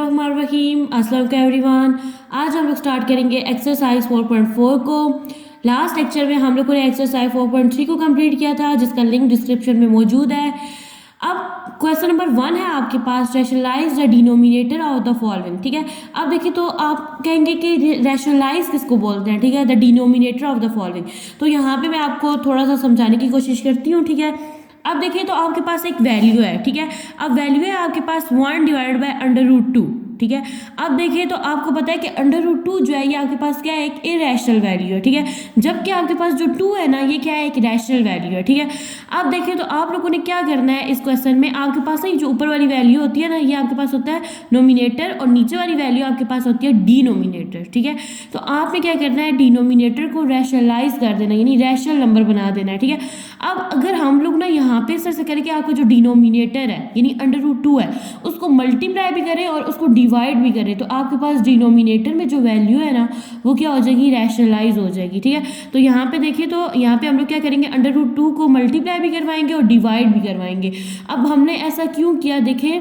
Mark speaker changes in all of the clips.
Speaker 1: रहीम अस्सलाम वालेकुम एवरीवन। आज हम लोग स्टार्ट करेंगे एक्सरसाइज 4.4 को। लास्ट लेक्चर में हम लोगों ने एक्सरसाइज 4.3 को कंप्लीट किया था, जिसका लिंक डिस्क्रिप्शन में मौजूद है। अब क्वेश्चन नंबर 1 है आपके पास, rationalise the denominator of the following. ठीक है, अब देखिए तो आप कहेंगे कि रैशनलाइज किसको बोलते हैं। ठीक है, the denominator of the following. तो यहाँ पे मैं आपको थोड़ा सा समझाने की कोशिश करती हूँ। ठीक है, अब देखिए तो आपके पास एक वैल्यू है। ठीक है, अब वैल्यू है आपके पास 1 डिवाइडेड बाय √2। ठीक है, अब देखिए तो आपको पता है कि √2 जो है ये आपके पास क्या है, एक इरेशनल वैल्यू है। ठीक है, जबकि आपके पास जो 2 है ना, ये क्या है, एक रैशनल वैल्यू है। ठीक है, अब देखिए तो आप लोगों ने क्या करना है इस क्वेश्चन में, आपके पास ना जो ऊपर वाली वैल्यू होती है ना, ये आपके पास होता है नोमिनेटर, और नीचे वाली वैल्यू आपके पास होती है डिनोमिनेटर। ठीक है, तो आपने क्या करना है, डिनोमिनेटर को रैशनलाइज कर देना, यानी रैशनल नंबर बना देना है। ठीक है, अब अगर हम लोग ना यहाँ पे इस तरह से करें कि आपका जो डिनोमिनेटर है यानी √2 है, उसको मल्टीप्लाई भी करें और उसको डिवाइड भी करें, तो आपके पास डिनोमिनेटर में जो वैल्यू है ना, वो क्या हो जाएगी, रैशनलाइज हो जाएगी। ठीक है, तो यहाँ पे देखिए तो यहाँ पे हम लोग क्या करेंगे, √2 को मल्टीप्लाई भी करवाएंगे और डिवाइड भी करवाएंगे। अब हमने ऐसा क्यों किया, देखें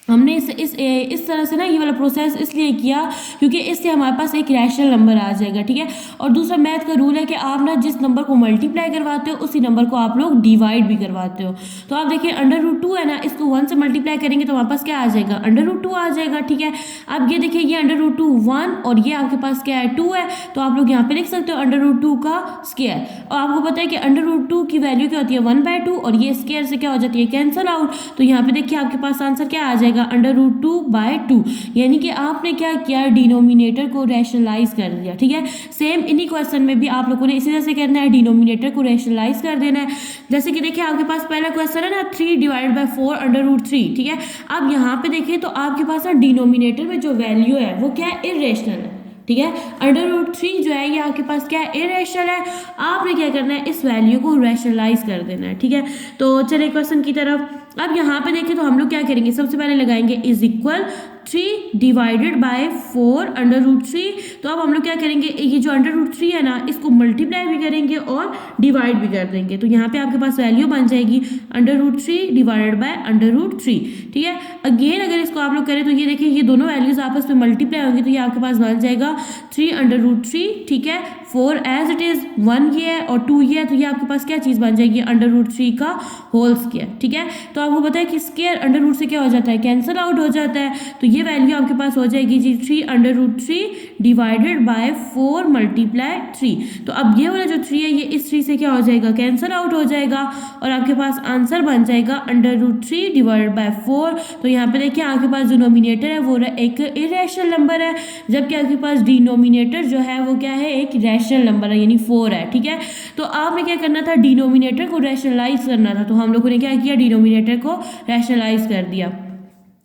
Speaker 1: हमने इस तरह से ना ये वाला प्रोसेस इसलिए किया क्योंकि इससे हमारे पास एक रैशनल नंबर आ जाएगा। ठीक है, और दूसरा मैथ का रूल है कि आप ना जिस नंबर को मल्टीप्लाई करवाते हो उसी नंबर को आप लोग डिवाइड भी करवाते हो। तो आप देखिए √2 है ना, इसको 1 से मल्टीप्लाई करेंगे तो हमारे पास क्या आ जाएगा, √2 आ जाएगा। ठीक है, अब ये देखिए ये √2 1 और ये आपके पास क्या है, 2 है, तो आप लोग यहाँ पे लिख सकते हो √2 का स्क्वायर। और आपको पता है कि √2 की वैल्यू क्या होती है, 1/2, और ये स्क्वायर से क्या हो जाती है, कैंसल आउट। तो यहाँ पे देखिए आपके पास आंसर क्या आ जाएगा, √2/2, यानी कि आपने क्या किया, डिनोमिनेटर को रैशनलाइज कर दिया। ठीक है, सेम इन्हीं क्वेश्चन में भी आप लोगों ने इसी तरह से करना है, डिनोमिनेटर को रैशनलाइज कर देना है। जैसे कि देखिए आपके पास पहला क्वेश्चन है ना, 3 डिवाइडेड बाय 4 √3। ठीक है, अब यहाँ पे देखिए तो आपके पास ना डिनोमिनेटर में जो वैल्यू है वो क्या है, इरेशनल है। ठीक है, √3 जो है ये आपके पास क्या है, इरेशनल है। आपने क्या करना है, इस वैल्यू को रैशनलाइज कर देना है। ठीक है, तो चलिए क्वेश्चन की तरफ। अब यहाँ पे देखें तो हम लोग क्या करेंगे, सबसे पहले लगाएंगे इज इक्वल 3 डिवाइडेड बाय 4 √3। तो अब हम लोग क्या करेंगे, ये जो √3 है ना, इसको मल्टीप्लाई भी करेंगे और डिवाइड भी कर देंगे। तो यहाँ पे आपके पास वैल्यू बन जाएगी √3 डिवाइडेड बाय √3। ठीक है, अगेन अगर इसको आप लोग करें तो ये देखिए ये दोनों वैल्यूज आपस में मल्टीप्लाई होंगी, तो ये आपके पास बन जाएगा 3 √3। ठीक है, 4 एज इट इज, 1 ये है और 2 ये है, तो ये आपके पास क्या चीज़ बन जाएगी, √3 का होल स्क्वायर। ठीक है, तो आपको पता है कि स्क्वायर √रूट से क्या हो जाता है, कैंसिल आउट हो जाता है। तो ये वैल्यू आपके पास हो जाएगी जी 3 √3 डिवाइडेड बाय 4 मल्टीप्लाई 3। तो अब ये वाला जो 3 है ये इस 3 से क्या हो जाएगा, कैंसिल आउट हो जाएगा, और आपके पास आंसर बन जाएगा √3 डिवाइडेड बाय 4। तो यहाँ पे देखिए आपके पास जो नोमिनेटर है वो एक इरेशनल नंबर है, जबकि आपके पास डिनोमिनेटर जो है वो क्या है, एक रैशनल नंबर है, यानी 4 है। ठीक है, तो आपने क्या करना था, डिनोमिनेटर को रैशनलाइज करना था, तो हम लोगों ने क्या किया, डिनोमिनेटर को रैशनलाइज कर दिया।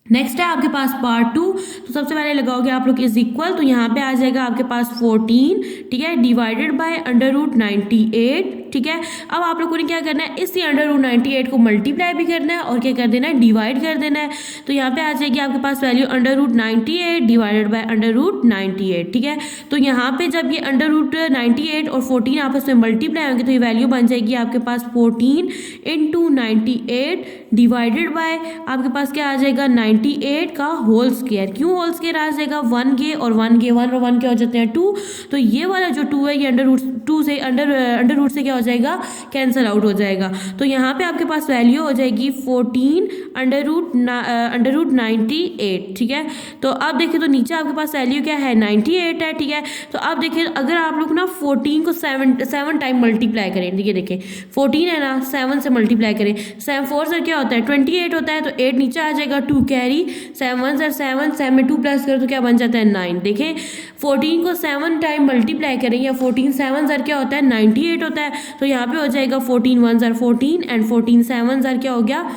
Speaker 1: नेक्स्ट है आपके पास पार्ट 2। तो सबसे पहले लगाओगे आप लोग इज इक्वल, तो यहाँ पे आ जाएगा आपके पास 14। ठीक है, डिवाइडेड बाय √98। ठीक है, अब आप लोगों ने क्या करना है, इसी √98 को मल्टीप्लाई भी करना है और क्या कर देना है, डिवाइड कर देना है। तो यहाँ पे आ जाएगी आपके पास वैल्यू √98 डिवाइडेड बाय √98। ठीक है, तो यहाँ पे जब ये √98 और 14 आपस में मल्टीप्लाई होंगे तो ये वैल्यू बन जाएगी आपके पास 14 × 98 डिवाइडेड बाय आपके पास क्या आ जाएगा, 98 का होल स्क्वायर। क्यों होल स्क्वायर आ जाएगा, 1 और 1 और 1 क्या हो जाते हैं, 2। तो ये वाला जो 2 है ये √2 से अंडर रूट से क्या हो जाएगा, कैंसिल आउट हो जाएगा। तो यहाँ पे आपके पास वैल्यू हो जाएगी 14 √98। ठीक है, तो अब देखिए तो नीचे आपके पास वैल्यू क्या है, 98 है। ठीक है, तो अब देखिए अगर आप लोग ना 14 को 7 टाइम मल्टीप्लाई करें, ठीक है देखिए 14 है ना, 7 से मल्टीप्लाई करें, 7 4 से क्या होता है, 28 होता है, तो 8 नीचे आ जाएगा, 2 कैरी, 7 1 7 7 में 2 प्लस करो तो क्या बन जाता है, 9। देखें 14 को 7 टाइम मल्टीप्लाई करें, या 14 7 क्या होता है, 98 होता है, तो यहाँ पे हो जाएगा 14 1 14 एंड 14 7 क्या हो गया,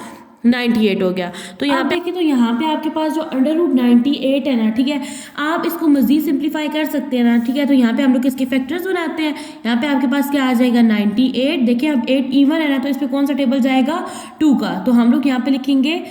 Speaker 1: 98 हो गया। तो यहाँ पे तो यहाँ पे आपके पास जो √98 है ना, ठीक है, आप इसको मजीद सिंप्लीफाई कर सकते हैं ना। ठीक है, तो यहाँ पे हम लोग इसके फैक्टर्स बनाते हैं। यहाँ पे आपके पास क्या आ जाएगा, 98। देखिए अब 8 इवन है ना, तो इस पे कौन सा टेबल जाएगा, 2 का। तो हम लोग यहाँ पे लिखेंगे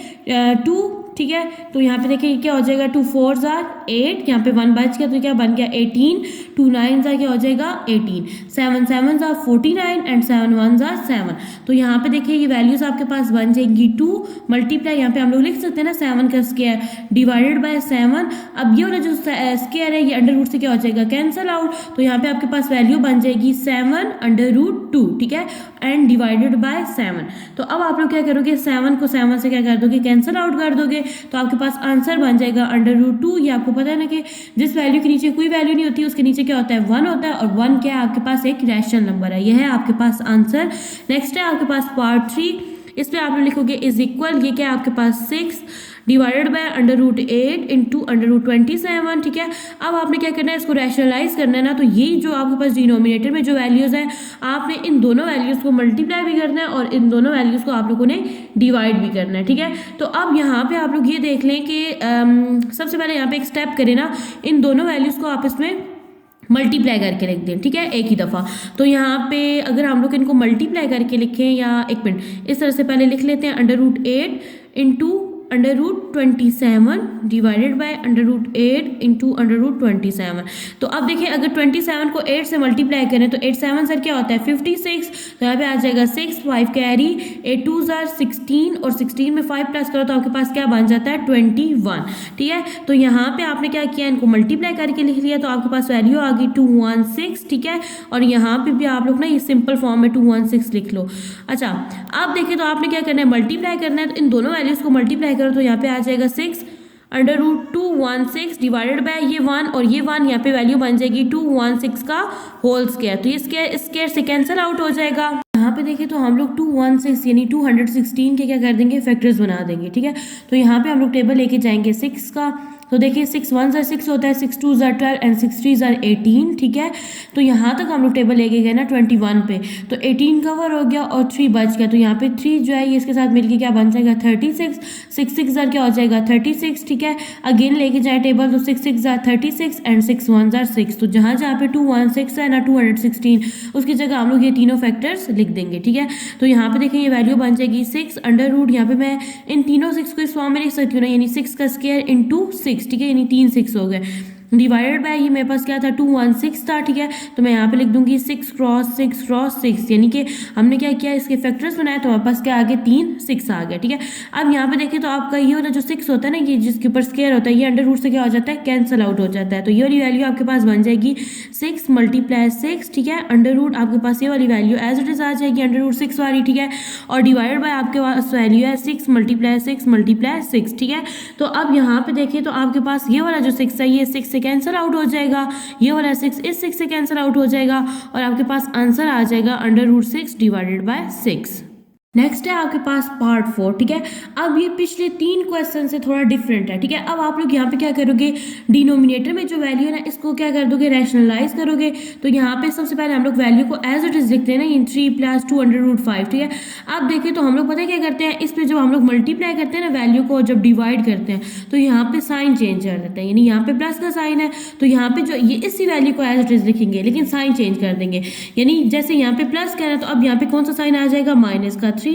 Speaker 1: 2 ठीक है। तो यहाँ पे देखिए क्या हो जाएगा, 2 4s are 8, यहाँ पे 1 बच गया तो क्या बन गया 18, 2 9s are क्या हो जाएगा 18, 7 7s are 49 and 7 1s are 7। तो यहाँ पे देखिए ये वैल्यूज आपके पास बन जाएगी 2 मल्टीप्लाई, यहाँ पे हम लोग लिख सकते हैं ना 7 का स्क्वायर डिवाइडेड बाय 7। अब ये वाला जो स्क्वायर है ये अंडर रूट से क्या हो जाएगा कैंसिल आउट, तो यहाँ पे आपके पास वैल्यू बन जाएगी 7/√2, ठीक है, एंड डिवाइडेड बाय 7। तो अब आप लोग क्या करोगे, 7 को 7 से क्या कर दोगे कैंसिल आउट कर दोगे, तो आपके पास आंसर बन जाएगा √2। ये आपको पता है ना कि जिस वैल्यू के नीचे कोई वैल्यू नहीं होती उसके नीचे क्या होता है 1 होता है, और 1 क्या है आपके पास एक रैशनल नंबर है। यह है आपके पास आंसर। नेक्स्ट है आपके पास पार्ट 3, इस पे आप लोग लिखोगे इज इक्वल, ये क्या है आपके पास 6 डिवाइडेड बाय √8 इंटू √27, ठीक है। अब आपने क्या करना है, इसको रैशनलाइज करना है ना, तो ये जो आपके पास डिनोमिनेटर में जो वैल्यूज हैं आपने इन दोनों वैल्यूज को मल्टीप्लाई भी करना है और इन दोनों वैल्यूज को आप लोगों ने डिवाइड भी करना है, ठीक है। तो अब यहाँ पे आप लोग ये देख लें कि सबसे पहले यहाँ पे एक स्टेप करें ना, इन दोनों वैल्यूज को आपस में मल्टीप्लाई करके लिख दें, ठीक है, एक ही दफ़ा। तो यहाँ पे अगर हम लोग इनको मल्टीप्लाई करके लिखें, या एक मिनट इस तरह से पहले लिख लेते हैं, √8 इंटू √27 डिवाइडेड बाय √8 इंटू √27। तो अब देखिए अगर 27 को 8 से मल्टीप्लाई करें तो 8 7 सर क्या होता है 56, तो यहाँ पे आ जाएगा 6 5 कैरी, 8 2s are 16 और 16 में 5 प्लस करो तो आपके पास क्या बन जाता है 21, ठीक है। तो यहाँ पे आपने क्या किया, इनको मल्टीप्लाई करके लिख लिया, तो आपके पास वैल्यू आ गई 216, ठीक है। और यहाँ पे भी आप लोग ना ये सिंपल फॉर्म में 216 लिख लो। अच्छा अब देखिए तो आपने क्या करना है, मल्टीप्लाई करना है, तो इन दोनों वैल्यूज को मल्टीप्लाई तो यहाँ पे आ जाएगा 6/√216 डिवाइडेड बाय ये 1 और ये 1, यहाँ पे वैल्यू बन जाएगी 216 का होल स्क्वायर, तो ये स्क्वायर से कैंसिल आउट हो जाएगा। यहाँ पे देखिए तो हम लोग 216 यानी 216 के क्या कर देंगे फैक्टर्स बना देंगे, ठीक है। तो यहाँ पे हम लोग टेबल लेके जाएंगे 6 का, तो देखिए 6 1s are 6 होता है, 6 2s are 12 and 6 3s are 18, ठीक है। तो यहाँ तक हम लोग टेबल लेके गए ना 21 पे, तो 18 कवर हो गया और 3 बच गया, तो यहाँ पे 3 जो है ये इसके साथ मिलके क्या बन जाएगा 36, 6 6 क्या हो जाएगा 36, ठीक है। अगेन लेके जाए टेबल, तो 6 6 36 एंड 6 1s are 6, तो जहाँ जहाँ पे 216 है ना 216 उसकी जगह हम लोग ये तीनों फैक्टर्स लिख देंगे, ठीक है। तो यहाँ पे देखिए ये वैल्यू बन जाएगी 6 √ यहाँ पे मैं इन तीनों 6 को इस फॉर्म में लिख सकती हूँ ना, यानी 6 का स्क्वायर इंटू 6, ठीक है, यानी 3 6 हो गए, डिवाइडेड बाय ये मेरे पास क्या था 216 था, ठीक है। तो मैं यहाँ पे लिख दूंगी 6 क्रॉस 6, यानी कि हमने क्या किया इसके फैक्टर्स बनाए, तो हमारे पास क्या आ गए 3 6 आ गया, ठीक है। अब यहाँ पे देखें तो आपका ये वाला जो 6 होता है ना, ये जिसके ऊपर स्क्वायर होता है, ये अंडर रूट से क्या हो जाता है कैंसिल आउट हो जाता है, तो ये वाली वैल्यू आपके पास बन जाएगी 6 × 6, ठीक है। अंडर रूट आपके पास ये वाली वैल्यू एज इट इज आ जाएगी अंडर रूट 6 वाली, ठीक है, और डिवाइडेड बाय आपके पास वैल्यू है 6 × 6, ठीक है। तो अब यहाँ पे देखिए तो आपके पास ये वाला जो 6 है ये 6 से कैंसिल आउट हो जाएगा, ये वाला 6 इस 6 से कैंसिल आउट हो जाएगा और आपके पास आंसर आ जाएगा √6 डिवाइडेड बाय 6। नेक्स्ट है आपके पास पार्ट 4, ठीक है। अब ये पिछले 3 क्वेश्चन से थोड़ा डिफरेंट है, ठीक है। अब आप लोग यहाँ पे क्या करोगे, डिनोमिनेटर में जो वैल्यू है ना इसको क्या कर दोगे रैशनलाइज करोगे। तो यहाँ पे सबसे पहले हम लोग वैल्यू को एज इट इज लिखते हैं ना, इन 3 + 2√5, ठीक है। अब देखिए तो हम लोग पता है क्या करते हैं, इस पर जब हम लोग मल्टीप्लाई करते हैं ना वैल्यू को, जब डिवाइड करते हैं तो यहाँ पे साइन चेंज कर देते हैं, यानी यहाँ पे प्लस का साइन है तो यहाँ पे जो ये इसी वैल्यू को एज इट इज लिखेंगे लेकिन साइन चेंज कर देंगे, यानी जैसे यहाँ पे प्लस कह रहे हैं तो अब यहाँ पे कौन सा साइन आ जाएगा माइनस का, 3 -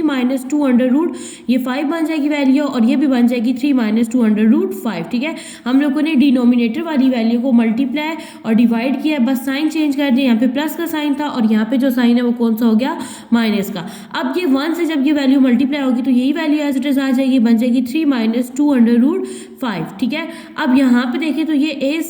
Speaker 1: 2 ये 5 बन जाएगी वैल्यू और ये भी बन जाएगी 3 - 2 ठीक है। हम लोगों ने डिनोमिनेटर वाली वैल्यू को मल्टीप्लाई और डिवाइड किया, बस साइन चेंज कर दिया, यहाँ पे प्लस का साइन था और यहाँ पे जो साइन है वो कौन सा हो गया माइनस का। अब ये 1 से जब ये वैल्यू मल्टीप्लाई होगी तो यही वैल्यू एज इट इज आ जाएगी, बन जाएगी 3 - 2 ठीक है। अब यहाँ पे देखें तो ये a²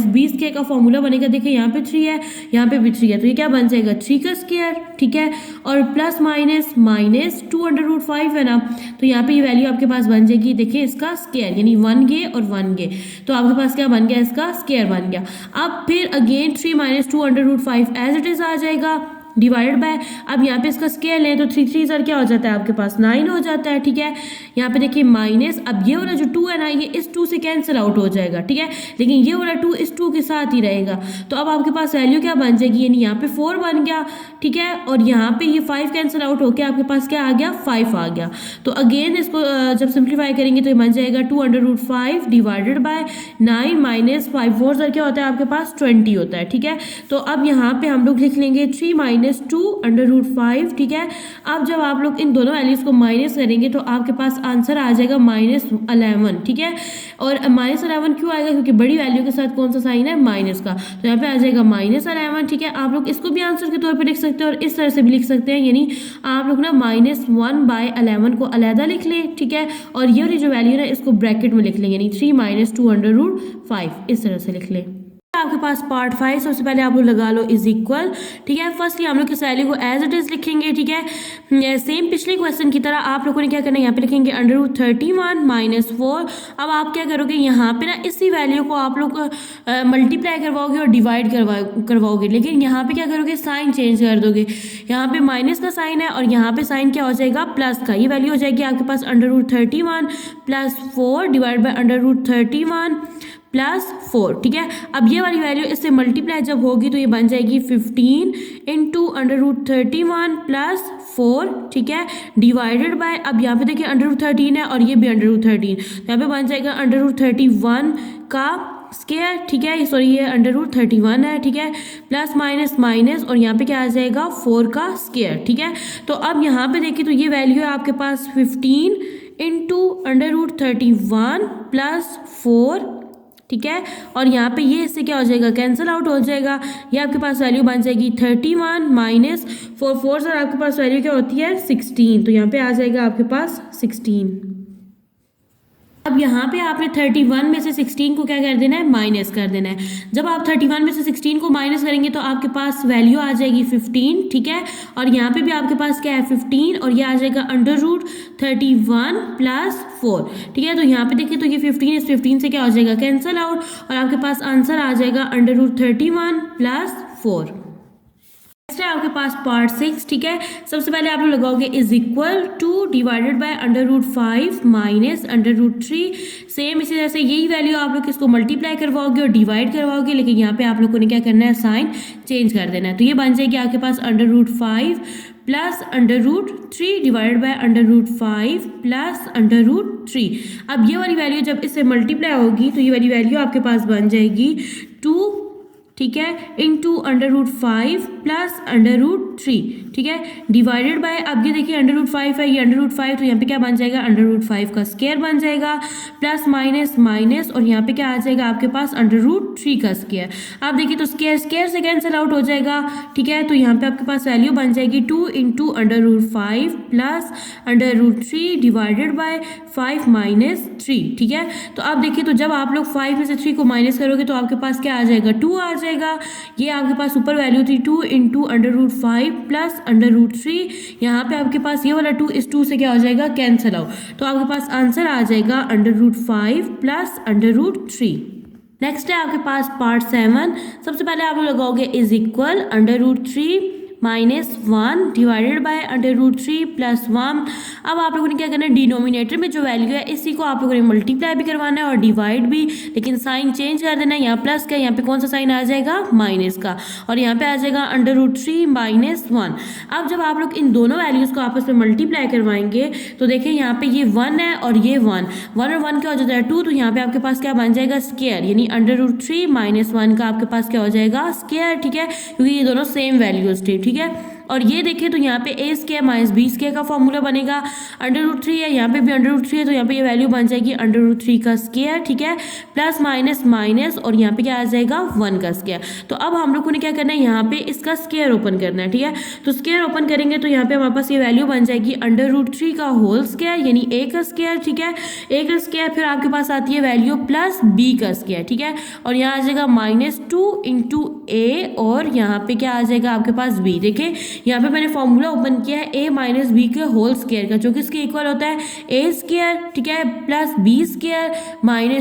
Speaker 1: - b² का फॉर्मूला बनेगा, देखिए यहाँ पे 3 है यहाँ पे भी 3 है तो ये क्या बन जाएगा 3 का स्क्वायर, ठीक है, और प्लस माइनस -2√5 है ना, तो यहाँ पे ये वैल्यू आपके पास बन जाएगी, देखिए इसका स्क्वायर यानी 1 और 1 तो आपके पास क्या बन गया, इसका स्क्वायर बन गया। अब फिर अगेन 3 - 2√5 एज इट इज आ जाएगा डिवाइडेड बाय, अब यहाँ पे इसका स्केल लें तो 3 3 क्या हो जाता है आपके पास 9 हो जाता है, ठीक है। यहाँ पे देखिए माइनस, अब ये वाला जो 2 है ना ये इस 2 से कैंसिल आउट हो जाएगा, ठीक है, लेकिन ये वाला 2 इस 2 के साथ ही रहेगा, तो अब आपके पास वैल्यू क्या बन जाएगी, यानी यहाँ पे 4 बन गया, ठीक है, और यहाँ पे ये 5 कैंसिल आउट होकर आपके पास क्या आ गया 5 आ गया। तो अगेन इसको जब सिंप्लीफाई करेंगे तो ये बन जाएगा 2√5 डिवाइडेड बाय 9 - 5 4 क्या होता है आपके पास 20 होता है, ठीक है। तो अब यहाँ पे हम लोग लिख लेंगे 3 - -2√5, ठीक है। अब जब आप लोग इन दोनों वैल्यूज़ को माइनस करेंगे तो आपके पास आंसर आ जाएगा -11, ठीक है। और -11 क्यों आएगा, क्योंकि बड़ी वैल्यू के साथ कौन सा साइन है, माइनस का, तो यहाँ पे आ जाएगा -11, ठीक है। आप लोग इसको भी आंसर के तौर पे लिख सकते हैं और इस तरह से भी लिख सकते हैं, यानी आप लोग ना -1/11 को अलहदा लिख लें, ठीक है। और ये वाली जो वैल्यू है इसको ब्रैकेट में लिख लें, यानी 3 - 2√5 इस तरह से लिख लें। आपके पास पार्ट 5, सबसे पहले आप लोग लगा लो इज इक्वल, ठीक है। फर्स्टली हम लोग इस वैल्यू को एज इट इज लिखेंगे, ठीक है। सेम पिछले क्वेश्चन की तरह आप लोगों ने क्या करना है, यहाँ पे लिखेंगे √31 - 4। अब आप क्या करोगे, यहाँ पे ना इसी वैल्यू को आप लोग मल्टीप्लाई करवाओगे और डिवाइड करवाओगे, लेकिन यहाँ पे क्या करोगे, साइन चेंज कर दोगे। यहाँ पे माइनस का साइन है और यहाँ पे साइन क्या हो जाएगा, प्लस का। ये वैल्यू हो जाएगी आपके पास √31 + 4 डिवाइड बाई √31 + 4, ठीक है। अब ये वाली वैल्यू इससे मल्टीप्लाई जब होगी तो ये बन जाएगी 15 × √31 + 4, ठीक है, डिवाइडेड बाय, अब यहाँ पे देखिए √13 है और ये भी √13, तो यहाँ पे बन जाएगा √31 का स्क्वायर, ठीक है, सॉरी ये √31 है, ठीक है, प्लस माइनस माइनस और यहाँ पे क्या आ जाएगा 4 का स्क्वायर, ठीक है। तो अब यहाँ पे देखिए तो ये वैल्यू है आपके पास 15 × √31 + 4, ठीक है। और यहाँ पे ये इससे क्या हो जाएगा, कैंसिल आउट हो जाएगा। ये आपके पास वैल्यू बन जाएगी 31 - 4 सर आपके पास वैल्यू क्या होती है 16, तो यहाँ पे आ जाएगा आपके पास 16। अब यहाँ पे आपने 31 में से 16 को क्या कर देना है, माइनस कर देना है। जब आप 31 में से 16 को माइनस करेंगे तो आपके पास वैल्यू आ जाएगी 15, ठीक है। और यहाँ पे भी आपके पास क्या है 15 और ये आ जाएगा √31 + 4, ठीक है। तो यहाँ पे देखिए तो ये 15 इस 15 से क्या हो जाएगा, कैंसिल आउट, और आपके पास आंसर आ जाएगा √31 + 4। नेक्स्ट है आपके पास पार्ट 6, ठीक है। सबसे पहले आप लोग लगाओगे is equal two divided by √5 - √3। Same इसी तरह से यही वैल्यू आप लोग इसको मल्टीप्लाई करवाओगे और डिवाइड करवाओगे, लेकिन यहाँ पे आप लोगों ने क्या करना है, साइन चेंज कर देना है। तो ये बन जाएगी आपके पास √5 + √3 डिवाइडेड बाय √5 + √3। अब ये वाली वैल्यू जब इससे मल्टीप्लाई होगी तो ये वाली वैल्यू आपके पास बन जाएगी 2, ठीक है, इंटू √5 + √3, ठीक है, डिवाइडेड बाय, अब ये देखिए √5 है, ये √5, तो यहाँ पे क्या बन जाएगा, √5 का स्क्वायर बन जाएगा, प्लस माइनस माइनस और यहाँ पे क्या आ जाएगा आपके पास √3 का स्क्वायर। आप देखिए तो स्क्वायर स्क्वायर से कैंसिल आउट हो जाएगा, ठीक है। तो यहाँ पे आपके पास वैल्यू बन जाएगी 2 × √5 + √3 डिवाइडेड बाय 5 - 3, ठीक है। तो आप देखिए तो जब आप लोग 5 में से 3 को माइनस करोगे तो आपके पास क्या आ जाएगा, 2 आ जाएगा। ये आपके पास ऊपर वैल्यू थी 2 × √5 + √3, यहाँ पे आपके पास ये वाला 2 इस 2 से क्या हो जाएगा, कैंसिल आउट, तो आपके पास आंसर आ जाएगा √5 + √3। नेक्स्ट है आपके पास पार्ट 7। सबसे पहले आप लोग लगाओगे इज इक्वल √3 - 1 डिवाइडेड बाय √3 + 1। अब आप लोगों ने क्या करना है, डिनोमिनेटर में जो वैल्यू है इसी को आप लोगों ने मल्टीप्लाई भी करवाना है और डिवाइड भी, लेकिन साइन चेंज कर देना है। यहाँ प्लस का, यहाँ पे कौन सा साइन आ जाएगा, माइनस का, और यहाँ पे आ जाएगा √3 - 1। अब जब आप लोग इन दोनों वैल्यूज़ को आपस में मल्टीप्लाई करवाएंगे तो देखिए यहाँ पे ये 1 है और ये 1 और 1 क्या हो जाता है 2, तो यहाँ पे आपके पास क्या बन जाएगा, स्क्वायर, यानी √3 - 1 का आपके पास क्या हो जाएगा, स्क्वायर, ठीक है, क्योंकि ये दोनों सेम वैल्यूज थे, ठीक है। और ये देखिए तो यहाँ पे a² - b² का फॉर्मूला बनेगा, √3 है, यहाँ पे भी √3 है, तो यहाँ पे ये वैल्यू बन जाएगी √3 का स्क्वायर, ठीक है, प्लस माइनस माइनस और यहाँ पे क्या आ जाएगा 1 का स्क्वायर। तो अब हम लोग को क्या करना है, यहाँ पे इसका स्क्वायर ओपन करना है, ठीक है। तो स्क्वायर ओपन करेंगे तो यहाँ पे हमारे पास ये वैल्यू बन जाएगी √3 का होल स्क्वायर, यानी a का स्क्वायर, ठीक है, a का स्क्वायर, फिर आपके पास आती है वैल्यू प्लस b का स्क्वायर, ठीक है, और यहाँ आ जाएगा -2 × a और यहाँ पे क्या आ जाएगा आपके पास b। देखिए यहाँ पे मैंने फॉर्मूला ओपन किया है a - b के होल स्क्वायर का, जो कि इसके इक्वल होता है a², ठीक है, प्लस b²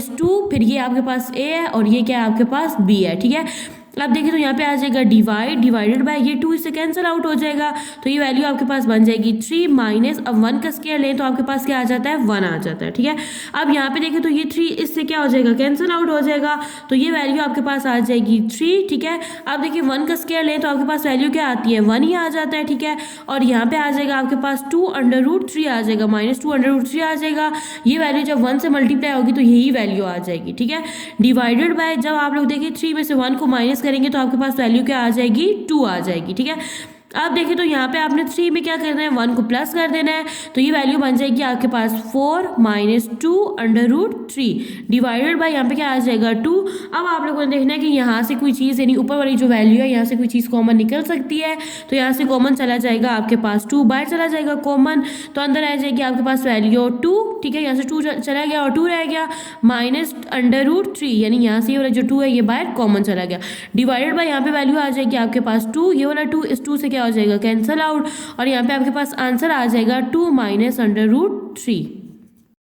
Speaker 1: - 2, फिर ये आपके पास a है और ये क्या है आपके पास b है, ठीक है। अब देखिए तो यहाँ पे आ जाएगा डिवाइडेड बाय, ये 2 इससे कैंसिल आउट हो जाएगा, तो ये वैल्यू आपके पास बन जाएगी 3 माइनस, अब 1 का स्क्वायर लें तो आपके पास क्या आ जाता है, 1 आ जाता है, ठीक है। अब यहाँ पे देखिए तो ये 3 इससे क्या हो जाएगा, कैंसिल आउट हो जाएगा, तो ये वैल्यू आपके पास आ जाएगी 3, ठीक है। अब देखिए 1 का स्क्वायर लें तो आपके पास वैल्यू क्या आती है, 1 ही आ जाता है, ठीक है। और यहाँ पे आ जाएगा आपके पास 2 √3 आ जाएगा, -2 √3 आ जाएगा। ये वैल्यू जब 1 से मल्टीप्लाई होगी तो यही वैल्यू आ जाएगी, ठीक है, डिवाइडेड बाय, जब आप लोग देखिए 3 में से 1 को माइनस करेंगे तो आपके पास वैल्यू क्या आ जाएगी, 2 आ जाएगी, ठीक है। अब देखिए तो यहाँ पे आपने 3 में क्या करना है, 1 को प्लस कर देना है, तो ये वैल्यू बन जाएगी आपके पास 4 minus 2 under root 3 divided by यहाँ पे क्या आ जाएगा 2। अब आप लोगों ने देखना है कि यहाँ से कोई चीज़ यानी ऊपर वाली जो वैल्यू है यहाँ से कोई चीज़ कॉमन निकल सकती है, तो यहाँ से कॉमन चला जाएगा आपके पास 2, बाहर चला जाएगा कॉमन, तो अंदर आ जाएगी आपके पास वैल्यू 2, ठीक है, यहाँ से 2 चला गया और 2 रह गया माइनस अंडर रूट 3, यानी यहाँ से ये वाला जो 2 है ये बाहर कॉमन चला गया, डिवाइडेड बाई यहाँ पे वैल्यू आ जाएगी आपके पास 2, ये वाला 2 इस 2 से क्या हो जाएगा, कैंसल आउट, और यहाँ पे आपके पास आंसर आ जाएगा 2 माइनस अंडर रूट 3।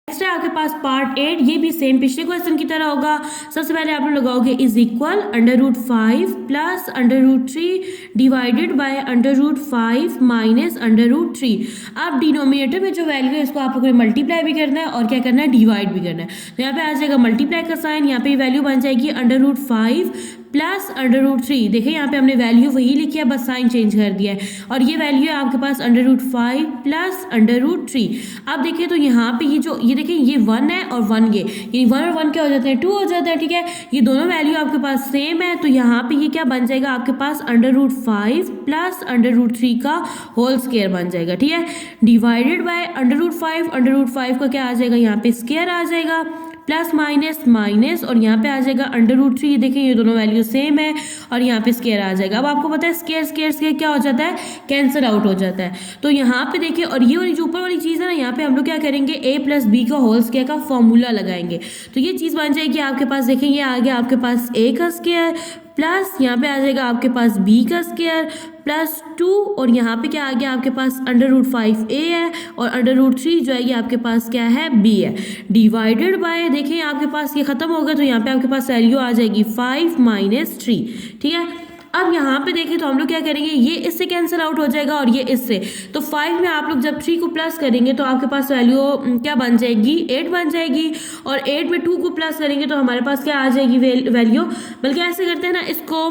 Speaker 1: नेक्स्ट है आपके पास पार्ट 8, ये भी सेम पिछले क्वेश्चन की तरह होगा। सबसे पहले आप लोग लगाओगे is equal under root 5 plus under root 3 divided by under root 5 minus under root 3। अब डिनोमिनेटर में जो वैल्यू है इसको आप लोगों ने मल्टीप्लाई भी करना है और क्या करना है, डिवाइड भी करना है, तो यहाँ पे आ जाएगा मल्टीप्लाई का साइन, यहाँ पे वैल्यू बन जाएगी under root 5 plus under root 3। देखिए यहाँ पे हमने वैल्यू वही लिखी है, बस साइन चेंज कर दिया है, और ये वैल्यू है आपके पास under root 5 plus under root 3। अब देखिए तो यहाँ पे ये देखिए ये 1 है और 1 यानी 1 और 1 क्या हो जाते हैं, 2 हो जाता है, ठीक है, ये दोनों वैल्यू आपके पास सेम है, तो यहाँ पे ये क्या बन जाएगा आपके पास under root 5 plus under root 3 का होल स्क्वायर बन जाएगा, ठीक है, डिवाइडेड बाय अंडर रूट 5 का क्या आ जाएगा, यहाँ पे स्क्वायर आ जाएगा, प्लस माइनस माइनस, और यहाँ पे आ जाएगा अंडर रूट 3, देखिए ये दोनों वैल्यू सेम है, और यहाँ पे स्क्वायर आ जाएगा। अब आपको पता है स्क्वायर क्या हो जाता है, कैंसिल आउट हो जाता है, तो यहाँ पे देखिए, और ये वाली जो ऊपर वाली चीज़ है ना, यहाँ पे हम लोग क्या करेंगे, a प्लस बी का होल स्क्वायर का फॉर्मूला लगाएंगे, तो ये चीज़ बन जाएगी आपके पास, देखिए ये आ गया आपके पास a का स्क्वायर प्लस यहाँ पे आ जाएगा आपके पास b का स्क्वायर प्लस 2, और यहाँ पे क्या आ गया आपके पास अंडर रूट 5a है, और अंडर रूट 3 जो है ये आपके पास क्या है, b है, डिवाइडेड बाय देखिए आपके पास ये खत्म होगा, तो यहाँ पे आपके पास वैल्यू आ जाएगी 5 माइनस 3, ठीक है। अब यहाँ पे देखिए तो हम लोग क्या करेंगे, ये इससे कैंसिल आउट हो जाएगा और ये इससे, तो 5 में आप लोग जब 3 को प्लस करेंगे तो आपके पास वैल्यू क्या बन जाएगी, 8 बन जाएगी, और 8 में 2 को प्लस करेंगे तो हमारे पास क्या आ जाएगी वैल्यू, बल्कि ऐसे करते हैं ना, इसको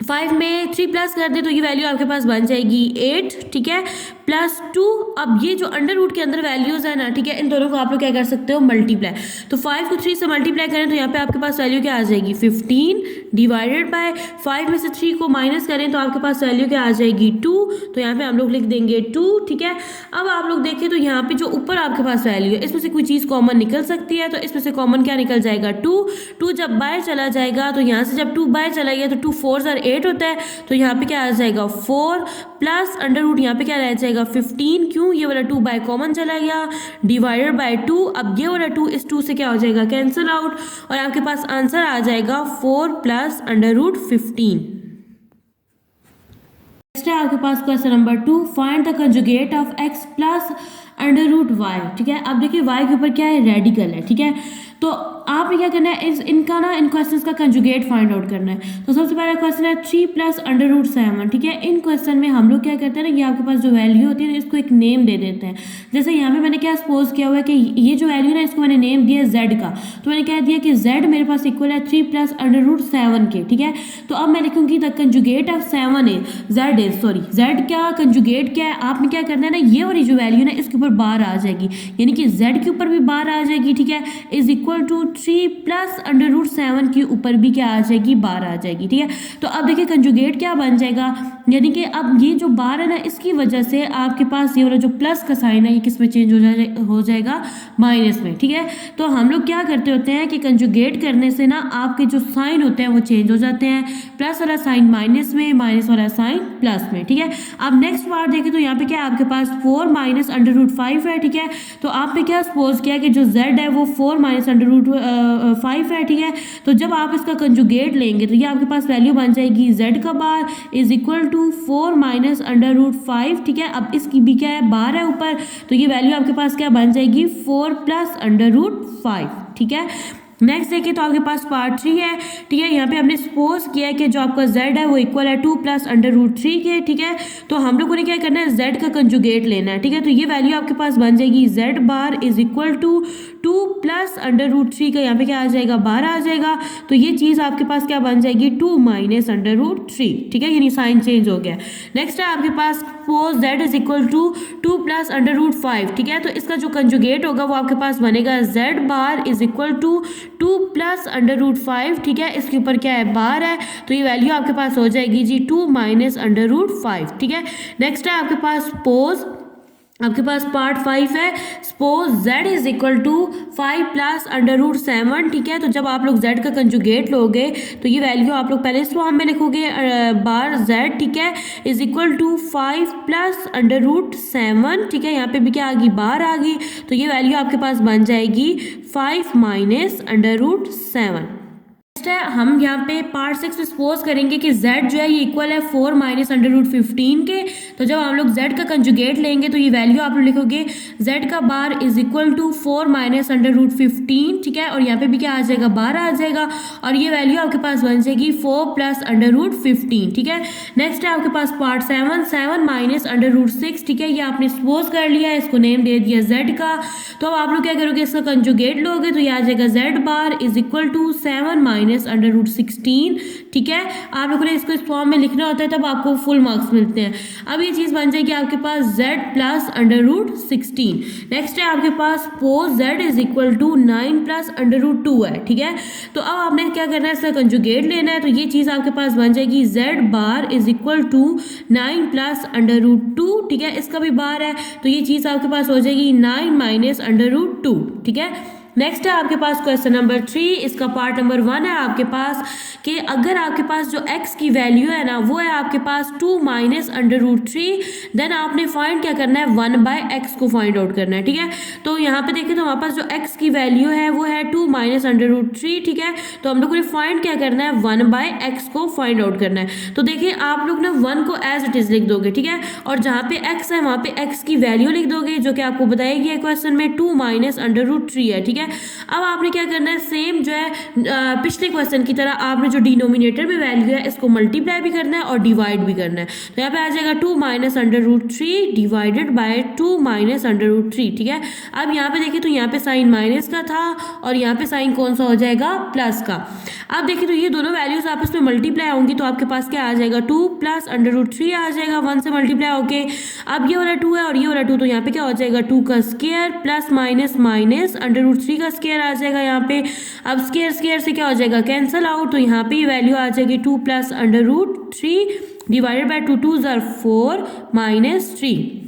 Speaker 1: 5 में 3 प्लस कर दे तो ये वैल्यू आपके पास बन जाएगी 8, ठीक है, प्लस 2। अब ये जो अंडर रूट के अंदर वैल्यूज है ना, ठीक है, इन दोनों को आप लोग क्या कर सकते हो, मल्टीप्लाई, तो 5 को 3 से मल्टीप्लाई करें तो यहाँ पे आपके पास वैल्यू क्या आ जाएगी 15, डिवाइडेड बाय 5 में से 3 को माइनस करें तो आपके पास वैल्यू क्या आ जाएगी 2, तो यहाँ पे हम लोग लिख देंगे 2, ठीक है। अब आप लोग देखें तो यहाँ पे जो ऊपर आपके पास वैल्यू है इसमें से कोई चीज़ कॉमन निकल सकती है, तो इसमें से कॉमन क्या निकल जाएगा 2 जब बाहर चला जाएगा, तो यहाँ से जब 2 बाहर चला गया तो 2 4 और 8 होता है, तो यहाँ पे क्या आ जाएगा 4 प्लस अंडर रूट यहाँ पे क्या रह जाएगा 15, क्यों, ये वाला 2 बाय कॉमन चला गया, डिवाइडेड बाय 2, अब ये वाला 2 इस 2 से क्या हो जाएगा, कैंसिल आउट, और आपके पास आंसर आ जाएगा 4 प्लस अंडर रूट 15। नेक्स्ट है आपके पास question number 2, find the conjugate of x plus under root y, ठीक है। अब देखिए y के ऊपर क्या है, रेडिकल है, ठीक है, तो आप क्या करना है, इनका ना इन क्वेश्चंस का कंजुगेट फाइंड आउट करना है। तो सबसे पहला क्वेश्चन है 3 प्लस अंडर रूट 7, ठीक है। इन क्वेश्चन में हम लोग क्या करते हैं ना, ये आपके पास जो वैल्यू होती है ना इसको एक नेम दे देते हैं। जैसे यहाँ पे मैंने क्या सपोज किया हुआ है कि ये जो वैल्यू है ना इसको मैंने नेम दिया z का, तो मैंने क्या दिया कि z मेरे पास इक्वल है 3 प्लस अंडर रूट 7 के, ठीक है। तो अब मैं लिखूंगी the conjugate of 7 is z क्या कंजुगेट क्या है, आपने क्या करना है ना, ये वाली जो वैल्यू है ना इसके ऊपर बार आ जाएगी, यानी कि z के ऊपर भी बार आ जाएगी, ठीक है, is equal to 3 plus under root 7 के ऊपर भी क्या आ जाएगी, बार आ जाएगी, ठीक है। तो अब देखिए कंजुगेट क्या बन जाएगा, यानी कि अब ये जो बार है ना इसकी वजह से आपके पास ये वाला जो प्लस का साइन है ये किस में चेंज हो जाएगा, माइनस में, ठीक है। तो हम लोग क्या करते होते हैं कि कंजुगेट करने से ना आपके जो साइन होते हैं वो चेंज हो जाते हैं, प्लस वाला साइन माइनस में, माइनस वाला साइन प्लस में, ठीक है। अब नेक्स्ट पार्ट देखें तो यहाँ पे क्या आपके पास 4 माइनस अंडर रूट 5 है, ठीक है। तो आपने क्या सपोज किया कि जो z है वो 4 माइनस अंडर रूट 5 है, ठीक है। तो जब आप इसका कंजुगेट लेंगे तो ये आपके पास वैल्यू बन जाएगी z का bar is equal to 4 minus under root 5, ठीक है। अब इसकी भी क्या है, बार है ऊपर, तो ये वैल्यू आपके पास क्या बन जाएगी 4 प्लस अंडर रूट 5, ठीक है। नेक्स्ट देखिए तो आपके पास पार्ट 3 है, ठीक है। यहाँ पे हमने सपोज किया है कि जो आपका z है वो इक्वल है 2 प्लस अंडर रूट 3 के, ठीक है। तो हम लोगों ने क्या करना है, z का कंजुगेट लेना है, ठीक है। तो ये वैल्यू आपके पास बन जाएगी z bar is equal to 2 plus under root 3 का यहाँ पे क्या आ जाएगा 12 आ जाएगा। तो ये चीज़ आपके पास क्या बन जाएगी 2 माइनस अंडर रूट 3, ठीक है, यानी साइन चेंज हो गया। नेक्स्ट है आपके पास suppose z is equal to 2 plus under root 5, ठीक है। तो इसका जो कंजुगेट होगा वो आपके पास बनेगा z bar is equal to 2 plus under root 5, ठीक है। इसके ऊपर क्या है बार है, तो ये वैल्यू आपके पास हो जाएगी जी 2 माइनस अंडर रूट 5, ठीक है। नेक्स्ट है आपके पास सपोज आपके पास पार्ट 5 है, suppose z is equal to 5 plus under root 7, ठीक है। तो जब आप लोग z का कंजुगेट लोगे तो ये वैल्यू आप लोग पहले इस फॉर्म में लिखोगे बार z, ठीक है, is equal to 5 plus under root 7, ठीक है। यहाँ पे भी क्या आ गई बार आ गई, तो ये वैल्यू आपके पास बन जाएगी 5 माइनस अंडर रूट 7। है हम यहाँ पे पार्ट 6 में सपोज करेंगे कि z जो है ये इक्वल है 4 माइनस अंडर रूट 15 के। तो जब हम लोग z का कंजुगेट लेंगे तो ये वैल्यू आप लोग लिखोगे z का bar is equal to 4 minus under root 15, ठीक है। और यहाँ पे भी क्या आ जाएगा बार आ जाएगा, और ये वैल्यू आपके पास बन जाएगी 4 प्लस अंडर रूट 15, ठीक है। नेक्स्ट है आपके पास पार्ट 7 माइनस अंडर रूट 6, ठीक है। ये आपने सपोज कर लिया, इसको नेम दे दिया z का। तो अब आप लोग क्या करोगे इसका कंजुगेट लोगे तो ये आ जाएगा z bar is equal to 7 minus under root 16, ठीक है। आप लोगों ने इसको इस फॉर्म में लिखना होता है तब आपको फुल मार्क्स मिलते हैं। अब ये चीज बन जाएगी आपके पास z plus under root 16। Next है आपके पास suppose z is equal to 9 plus under root 2 है, ठीक है। तो अब आपने क्या करना है इसका कंजुगेट लेना है, तो ये चीज आपके पास बन जाएगी z bar is equal to 9 plus under root 2, ठीक है। इसका भी बार है तो ये चीज आपके पास हो जाएगी 9 माइनस अंडर रूट 2, ठीक है। नेक्स्ट है आपके पास क्वेश्चन नंबर 3, इसका पार्ट नंबर 1 है आपके पास कि अगर आपके पास जो x की वैल्यू है ना वो है आपके पास 2 माइनस अंडर रूट 3, देन आपने फाइंड क्या करना है 1 बाय x को फाइंड आउट करना है, ठीक है। तो यहाँ पे देखिए तो हमारे पास जो x की वैल्यू है वो है 2 माइनस अंडर रूट 3, ठीक है। तो हम लोगों ने फाइंड क्या करना है 1 बाय x को फाइंड आउट करना है। तो देखिए आप लोग ना 1 को एज इट इज लिख दोगे, ठीक है, और जहाँ पे x है वहाँ पे x की वैल्यू लिख दोगे जो कि आपको बताया गया क्वेश्चन में 2 माइनस अंडर रूट 3 है, ठीक है। अब आपने क्या करना है सेम जो है पिछले क्वेश्चन की तरह आपने जो डिनोमिनेटर में वैल्यू है इसको मल्टीप्लाई भी करना है और डिवाइड भी करना है। तो यहाँ पे आ जाएगा 2 minus under root 3 divided by 2 minus under root 3, ठीक है। अब यहाँ पे देखिए तो यहाँ पे साइन माइनस का था और यहाँ पे साइन कौन सा हो जाएगा प्लस का। अब देखिए तो ये दोनों वैल्यूज आपस में मल्टीप्लाई होंगी तो आपके पास क्या आ जाएगा 2 प्लस अंडर रूट 3 आ जाएगा 1 से मल्टीप्लाई होके। अब ये वाला 2 है और ये वाला 2, तो यहाँ पे क्या हो जाएगा 2 का square plus minus minus under root 3 का स्क्वायर आ जाएगा यहाँ पे। अब स्क्वायर स्क्वायर से क्या हो जाएगा कैंसिल आउट, तो यहाँ पे ये वैल्यू आ जाएगी 2 plus under root 3 divided by 2 2 ज़र 4 माइनस 3।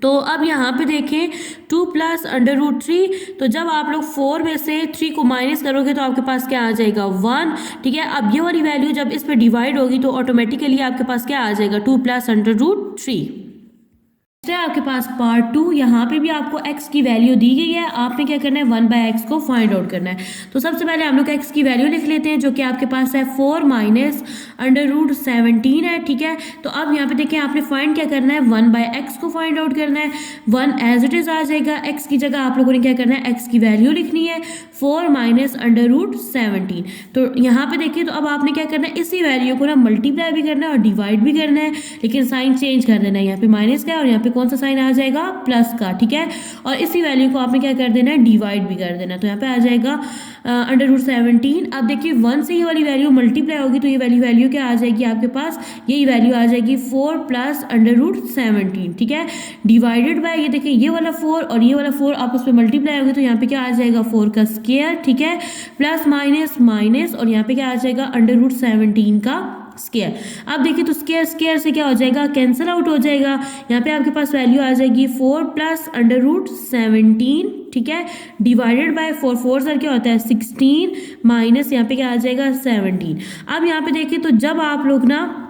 Speaker 1: तो अब यहाँ पे देखें 2 प्लस अंडर रूट 3, तो जब आप लोग 4 में से 3 को माइनस करोगे तो आपके पास क्या आ जाएगा 1, ठीक है। अब ये वाली वैल्यू जब इस पे डिवाइड होगी तो ऑटोमेटिकली आपके पास क्या आ जाएगा 2 प्लस अंडर रूट 3। आपके पास पार्ट 2, यहाँ पे भी आपको x की वैल्यू दी गई है, आपने क्या करना है 1 बाय x को फाइंड आउट करना है। तो सबसे पहले हम लोग x की वैल्यू लिख लेते हैं जो कि आपके पास है 4 माइनस अंडर रूट 17 है, ठीक है। तो अब यहाँ पे देखिए आपने फाइंड क्या करना है 1 बाय x को फाइंड आउट करना है। 1 एज इट इज आ जाएगा, x की जगह आप लोगों ने क्या करना है x की वैल्यू लिखनी है 4 माइनस अंडर रूट 17। तो यहाँ पे देखिए तो अब आपने क्या करना है इसी वैल्यू को ना मल्टीप्लाई भी करना है और डिवाइड भी करना है, लेकिन साइन चेंज कर देना है। यहाँ पे माइनस का और यहाँ पे कौन सा साइन आ जाएगा प्लस का, ठीक है। और इसी वैल्यू को आपने क्या कर देना है डिवाइड भी कर देना है। तो यहाँ पे आ जाएगा अंडर रूट 17। अब देखिए 1 से ये वाली वैल्यू मल्टीप्लाई होगी तो ये वाली वैल्यू क्या आ जाएगी आपके पास, यही वैल्यू आ जाएगी 4 प्लस अंडर रूट 17, ठीक है, डिवाइडेड बाय ये देखिए ये वाला 4 और ये वाला 4 आपस में मल्टीप्लाई होगी तो यहाँ पे क्या आ जाएगा 4 का स्क्वायर, ठीक है, प्लस माइनस माइनस और यहाँ पे क्या आ जाएगा अंडर रूट 17 का स्क्वायर। अब देखिए तो स्क्वायर स्क्वायर से क्या हो जाएगा कैंसिल आउट हो जाएगा। यहाँ पे आपके पास वैल्यू आ जाएगी 4 प्लस अंडर रूट 17, ठीक है, डिवाइडेड बाय 4 4 सर क्या होता है 16 माइनस यहाँ पे क्या आ जाएगा 17। अब यहाँ पे देखिए तो जब आप लोग ना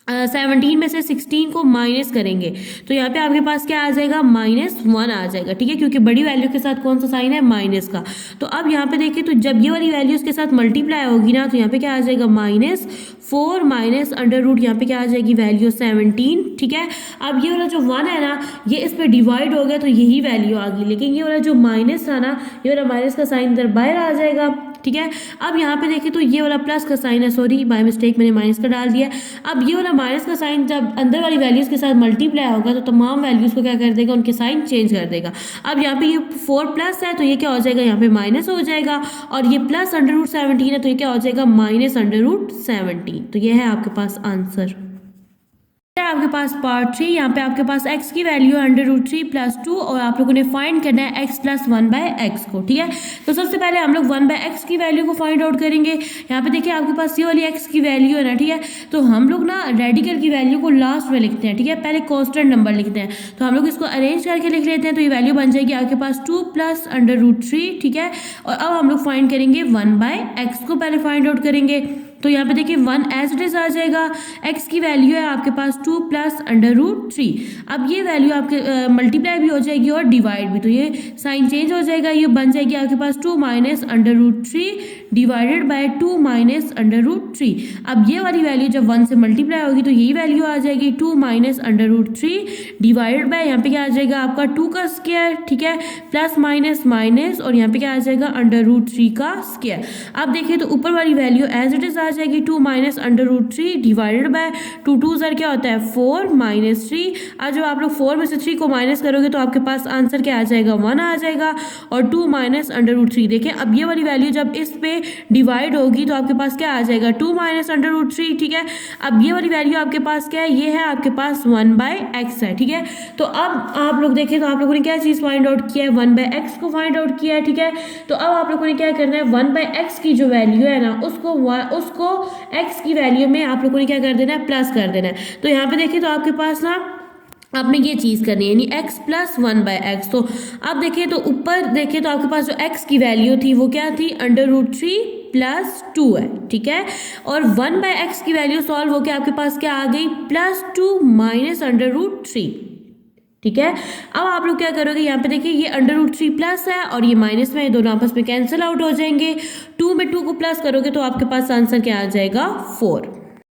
Speaker 1: 17 में से 16 को माइनस करेंगे तो यहाँ पे आपके पास क्या आ जाएगा -1 आ जाएगा, ठीक है, क्योंकि बड़ी वैल्यू के साथ कौन सा साइन है माइनस का। तो अब यहाँ पे देखिए तो जब ये वाली वैल्यूज के साथ मल्टीप्लाई होगी ना तो यहाँ पे क्या आ जाएगा -4 माइनस अंडर रूट यहाँ पे क्या आ जाएगी वैल्यू 17, ठीक है। अब ये वाला जो 1 है ना ये इस पर डिवाइड हो गया तो यही वैल्यू आ गई, लेकिन ये वाला जो माइनस था ना ये वाला माइनस का साइन इधर बाहर आ जाएगा ठीक है। अब यहाँ पे देखें तो ये वाला प्लस का साइन है, सॉरी बाय मिस्टेक मैंने माइनस का डाल दिया। अब ये वाला माइनस का साइन जब अंदर वाली वैल्यूज़ के साथ मल्टीप्लाई होगा तो तमाम वैल्यूज़ को क्या कर देगा, उनके साइन चेंज कर देगा। अब यहाँ पे ये 4 प्लस है तो ये क्या हो जाएगा, यहाँ पे माइनस हो जाएगा, और ये प्लस √17 है तो ये क्या हो जाएगा, माइनस √17। तो ये है आपके पास आंसर। आपके पास पार्ट 3, यहाँ पे आपके पास x की वैल्यू है √3 + 2 और आप लोगों ने फाइंड करना है x + 1/x को, ठीक है। तो सबसे पहले हम लोग 1/x की वैल्यू को फाइंड आउट करेंगे। यहाँ पे देखिए आपके पास ये वाली x की वैल्यू है ना, ठीक है। तो हम लोग ना रेडिकल की वैल्यू को लास्ट में लिखते हैं, ठीक है, पहले कांस्टेंट नंबर लिखते हैं। तो हम लोग इसको अरेंज करके लिख लेते हैं, तो ये वैल्यू बन जाएगी आपके पास 2 + √3, ठीक है। और अब हम लोग फाइंड करेंगे 1/x को, पहले फाइंड आउट करेंगे। तो यहाँ पे देखिए 1 एज इट इज आ जाएगा, x की वैल्यू है आपके पास 2 + √3। अब ये वैल्यू आपके मल्टीप्लाई भी हो जाएगी और डिवाइड भी, तो ये साइन चेंज हो जाएगा, ये बन जाएगी आपके पास 2 - √3 डिवाइडेड बाय 2 - √3। अब ये वाली वैल्यू जब 1 से मल्टीप्लाई होगी तो यही वैल्यू आ जाएगी 2 - √3 डिवाइडेड बाय, यहाँ पे क्या आ जाएगा आपका 2 का स्क्वायर, ठीक है, प्लस माइनस माइनस, और यहाँ पे क्या आ जाएगा √3 का स्क्वायर। अब देखिए तो ऊपर वाली वैल्यू एज इट इज आ जाएगी 2 - √3 डिवाइडेड बाय 2 2 सर क्या होता है 4 - 3। आज जब आप लोग 4 में से 3 को माइनस करोगे तो आपके पास आंसर क्या आ जाएगा, 1 आ जाएगा, और 2 - √3। देखें अब ये वाली वैल्यू जब इस पे डिवाइड होगी तो आपके पास क्या आ जाएगा 2 - √3, ठीक है। अब ये वाली वैल्यू आपके पास क्या है, ये है आपके पास 1/x है, ठीक है। तो अब आप लोग देखें तो आप लोगों ने क्या चीज़ फाइंड आउट किया है, 1/x को फाइंड आउट किया है, ठीक है। तो अब आप लोगों ने क्या करना है, 1/x की जो वैल्यू है ना उसको x की वैल्यू में आप लोगों ने क्या कर देना है, प्लस कर देना है। तो यहाँ पे देखिए तो आपके पास ना आपने ये चीज़ करनी है, यानी x + 1/x। तो अब देखिए तो ऊपर देखिए तो आपके पास जो x की वैल्यू थी वो क्या थी, √3 + 2 है, ठीक है। और 1/x की वैल्यू सॉल्व होकर आपके पास क्या आ गई, +2 - √3, ठीक है। अब आप लोग क्या करोगे, यहाँ पे देखिए ये √3 प्लस है और ये माइनस में, ये दोनों आपस में कैंसिल आउट हो जाएंगे। 2 में 2 को प्लस करोगे तो आपके पास आंसर क्या आ जाएगा, 4।